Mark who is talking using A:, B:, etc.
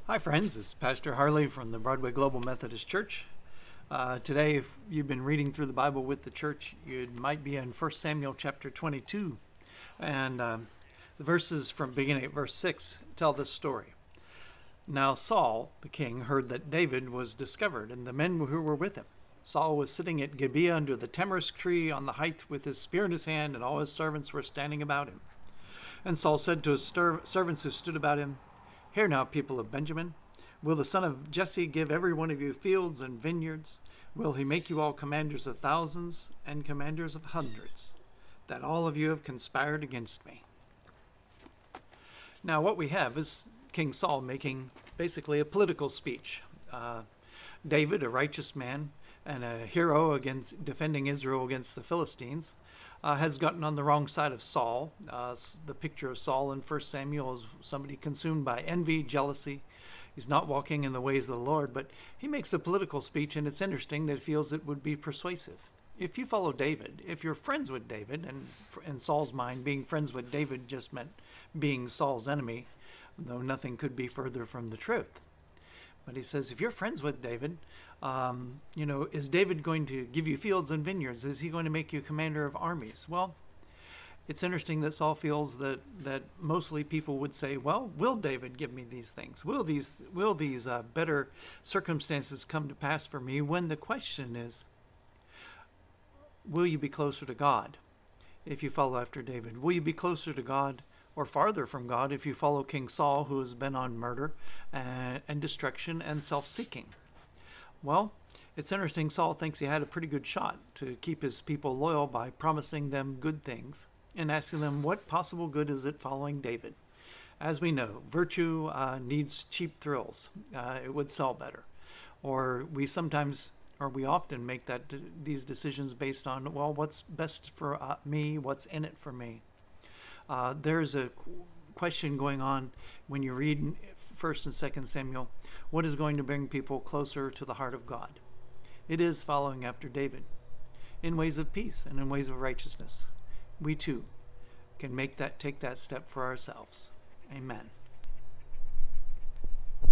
A: Hi friends, it's Pastor Harley from the Broadway Global Methodist Church. Today, if you've been reading through the Bible with the church, you might be in 1 Samuel chapter 22. And the verses from beginning at verse 6 tell this story. Now Saul, the king, heard that David was discovered and the men who were with him. Saul was sitting at Gibeah under the tamarisk tree on the height with his spear in his hand, and all his servants were standing about him. And Saul said to his servants who stood about him, "Hear now, people of Benjamin. Will the son of Jesse give every one of you fields and vineyards? Will he make you all commanders of thousands and commanders of hundreds, that all of you have conspired against me?" Now what we have is King Saul making basically a political speech. David, a righteous man and a hero against defending Israel against the Philistines, has gotten on the wrong side of Saul. The picture of Saul in 1 Samuel is somebody consumed by envy, jealousy. He's not walking in the ways of the Lord, but he makes a political speech, and it's interesting that he feels it would be persuasive. If you follow David, if you're friends with David, and in Saul's mind, being friends with David just meant being Saul's enemy, though nothing could be further from the truth. But he says, if you're friends with David, is David going to give you fields and vineyards? Is he going to make you commander of armies? Well, it's interesting that Saul feels that mostly people would say, well, will David give me these things? Will these better circumstances come to pass for me? When the question is, will you be closer to God if you follow after David? Will you be closer to God or farther from God if you follow King Saul, who has been on murder and destruction and self-seeking? Well, it's interesting. Saul thinks he had a pretty good shot to keep his people loyal by promising them good things and asking them, what possible good is it following David? As we know, virtue needs cheap thrills. It would sell better. Or we often make these decisions based on, well, what's best for me? What's in it for me? There's a question going on when you read 1 and 2 Samuel. What is going to bring people closer to the heart of God? It is following after David in ways of peace and in ways of righteousness. We too can take that step for ourselves. Amen.